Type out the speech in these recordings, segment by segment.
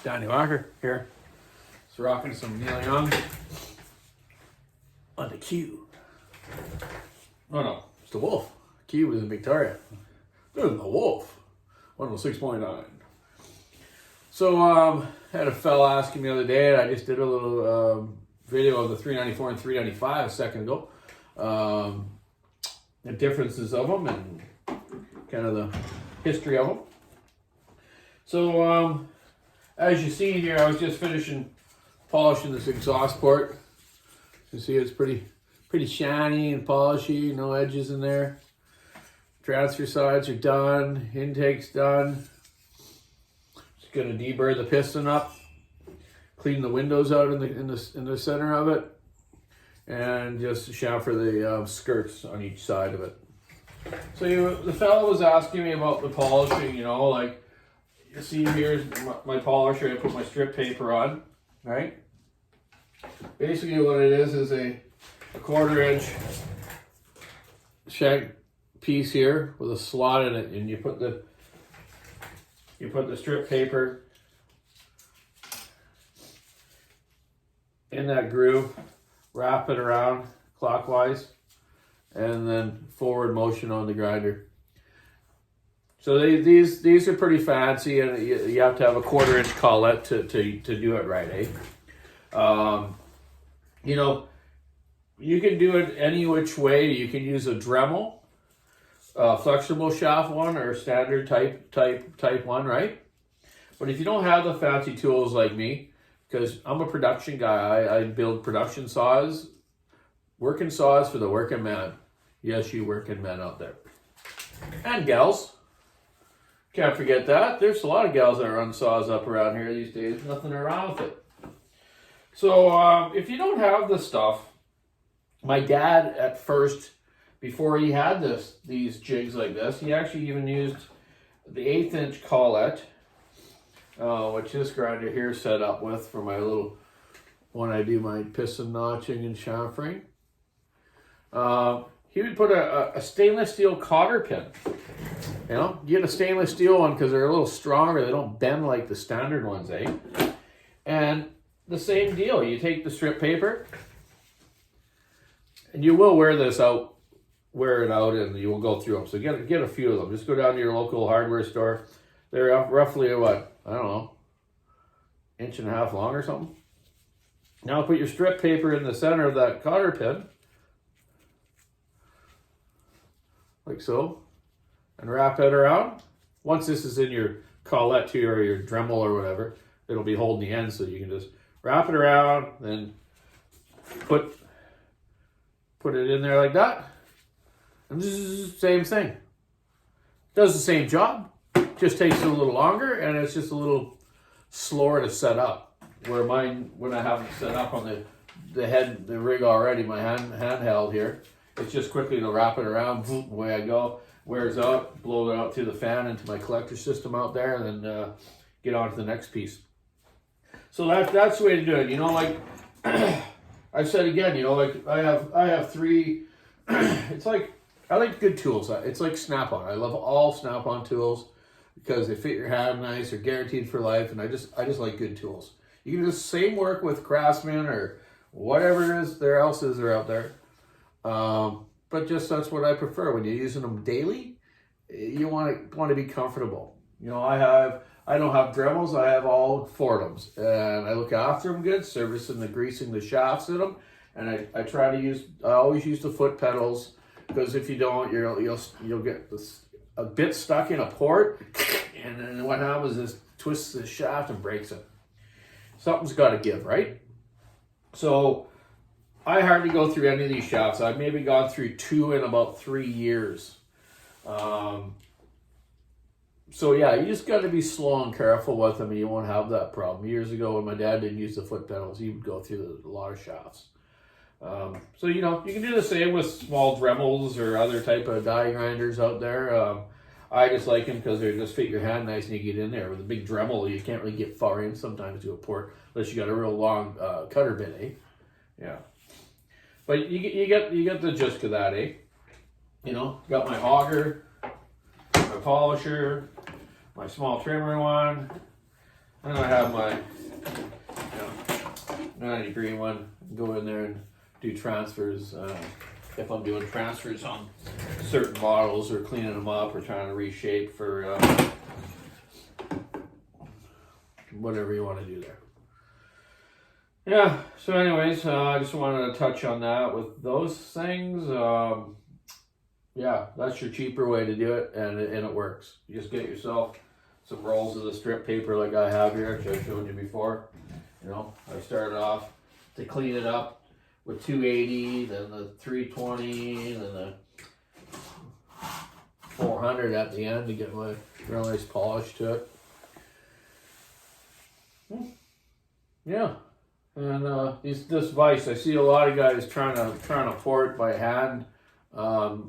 Donny Walker here. It's rocking some Neil Young on the Q. Oh no, it's the Wolf. Q was in Victoria. This is the Wolf. 106.9. So had a fella asking me the other day, and I just did a little video of the 394 and 395 a second ago. The differences of them and kind of the history of them. So as you see here, I was just finishing polishing this exhaust port. You see it's pretty shiny and polishy, no edges in there. Transfer sides are done, intake's done. Just gonna deburr the piston up, clean the windows out in the center of it, and just chamfer the skirts on each side of it. So the fellow was asking me about the polishing, you know, like you see here's my polisher. I put my strip paper on, right? Basically what it is a 1/4 inch shank piece here with a slot in it, and you put the strip paper in that groove, wrap it around clockwise, and then forward motion on the grinder. So these are pretty fancy, and you have to have a 1/4 inch collet to do it right, eh? You know, you can do it any which way. You can use a Dremel, flexible shaft one, or standard type one, right? But if you don't have the fancy tools like me, because I'm a production guy, I build production saws, working saws for the working man. Yes, you working men out there. And gals. Can't forget that. There's a lot of gals that run saws up around here these days. Nothing wrong with it. So if you don't have the stuff, my dad at first, before he had these jigs like this, he actually even used the 1/8 inch collet, which this grinder here is set up with for my little, when I do my piston notching and chamfering. He would put a stainless steel cotter pin. You know, get a stainless steel one because they're a little stronger. They don't bend like the standard ones, eh? And the same deal. You take the strip paper, and you will wear it out, and you will go through them. So get a few of them. Just go down to your local hardware store. They're roughly what, I don't know, 1.5 inches long or something. Now put your strip paper in the center of that cotter pin, like so, and wrap it around. Once this is in your collet too, or your Dremel or whatever, it'll be holding the end, so you can just wrap it around, then put it in there like that, and this is the same thing. Does the same job, just takes a little longer, and it's just a little slower to set up. Where mine, when I have it set up on the rig already, my handheld here, it's just quickly to wrap it around, boom, away I go, wears out, blow it out through the fan into my collector system out there, and then get on to the next piece. So that's the way to do it. You know, like I've said again, you know, like I have three. It's like I like good tools. It's like Snap-on. I love all Snap-on tools because they fit your hand nice. They're guaranteed for life, and I just like good tools. You can do the same work with Craftsman or whatever it is there else is there out there. But just that's what I prefer. When you're using them daily, you want to be comfortable. You know, I don't have Dremels. I have all Fordhams, and I look after them good, servicing greasing the shafts in them, and I try to use. I always use the foot pedals, because if you don't, you'll get a bit stuck in a port, and then what happens is twists the shaft and breaks it. Something's got to give, right? So I hardly go through any of these shafts. I've maybe gone through 2 in about 3 years. So yeah, you just got to be slow and careful with them, and you won't have that problem. Years ago, when my dad didn't use the foot pedals, he would go through a lot of shafts. So you know, you can do the same with small Dremels or other type of die grinders out there. I just like them because they just fit your hand nice and you get in there. With a big Dremel, you can't really get far in sometimes to a port unless you got a real long cutter bit, eh? Yeah. But you get the gist of that, eh? You know, got my auger, my polisher, my small trimmer one. And I have my 90-degree one. Go in there and do transfers. If I'm doing transfers on certain models or cleaning them up or trying to reshape for whatever you want to do there. Yeah, so anyways, I just wanted to touch on that with those things. Yeah, that's your cheaper way to do it, and it works. You just get yourself some rolls of the strip paper like I have here, which I've shown you before. You know, I started off to clean it up with 280, then the 320, then the 400 at the end to get my real nice polish to it. Yeah. And this vise, I see a lot of guys trying to pour it by hand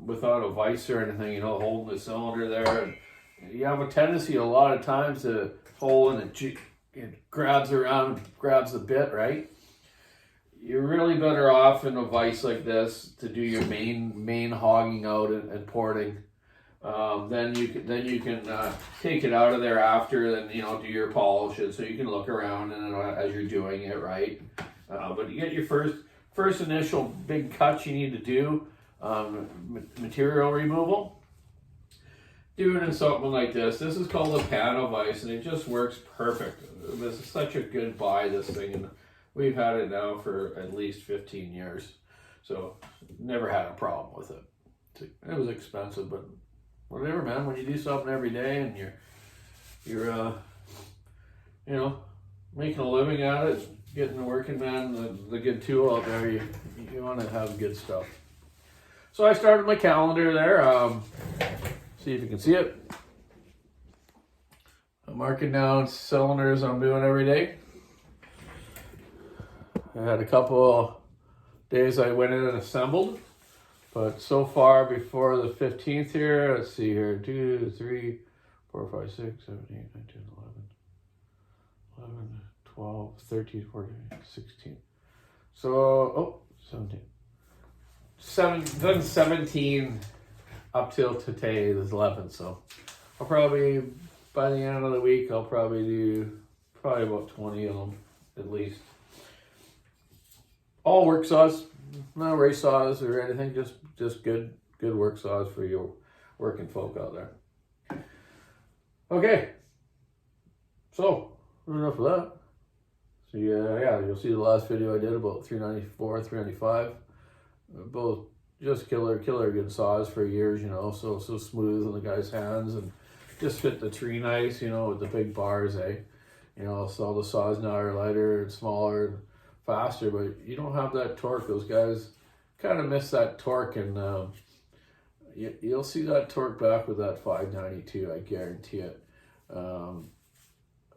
without a vise or anything, you know, holding the cylinder there. And you have a tendency a lot of times to pull and it grabs around, grabs the bit, right? You're really better off in a vise like this to do your main hogging out and porting. Then you can take it out of there after, and you know, do your polish it so you can look around and as you're doing it, right? But you get your first initial big cuts you need to do, material removal. Do it in something like this. This is called a pano vise, and it just works perfect. This is such a good buy, this thing, and we've had it now for at least 15 years, so never had a problem with it. It was expensive, but whatever, man. When you do something every day and you're you know, making a living at it, getting the working man the good tool out there, you want to have good stuff. So I started my calendar there. See if you can see it. I'm marking down cylinders I'm doing every day. I had a couple days I went in and assembled. But so far, before the 15th here, let's see here, 2, 3, 4, 5, 6, 7, 8, 9, 10, 11, 12, 13, 14, 16. So, 17. Done 17 up till today is 11. So I'll probably, by the end of the week, I'll probably do about 20 of them at least. All work saws. No race saws or anything, just good work saws for your working folk out there. Okay, so enough of that. So yeah, you'll see the last video I did about 394, 395. Both just killer good saws for years, you know, so smooth on the guy's hands and just fit the tree nice, you know, with the big bars, eh? You know, so all the saws now are lighter and smaller and faster, but you don't have that torque. Those guys kind of miss that torque, and you'll see that torque back with that 592, I guarantee it. I'm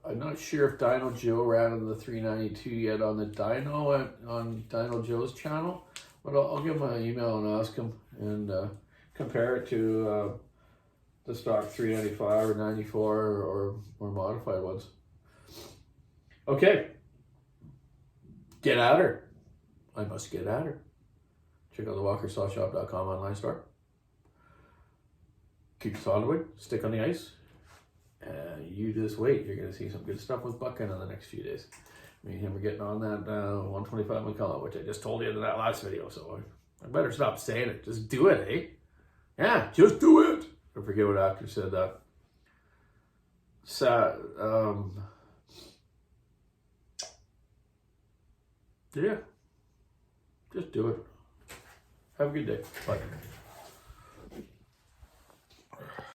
not sure if Dyno Joe ran in the 392 yet on the dyno on Dyno Joe's channel, but I'll give him an email and ask him and compare it to the stock 395 or 94 or modified ones. Okay. Get at her. I must get at her. Check out the walkersawshop.com online store. Keep the saw on the wood, stick on the ice. You just wait. You're going to see some good stuff with Buckin in the next few days. Me and him are getting on that 125 McCullough, which I just told you in that last video, so I better stop saying it. Just do it, eh? Yeah, just do it. I forget what actor said that. Yeah, just do it. Have a good day. Bye.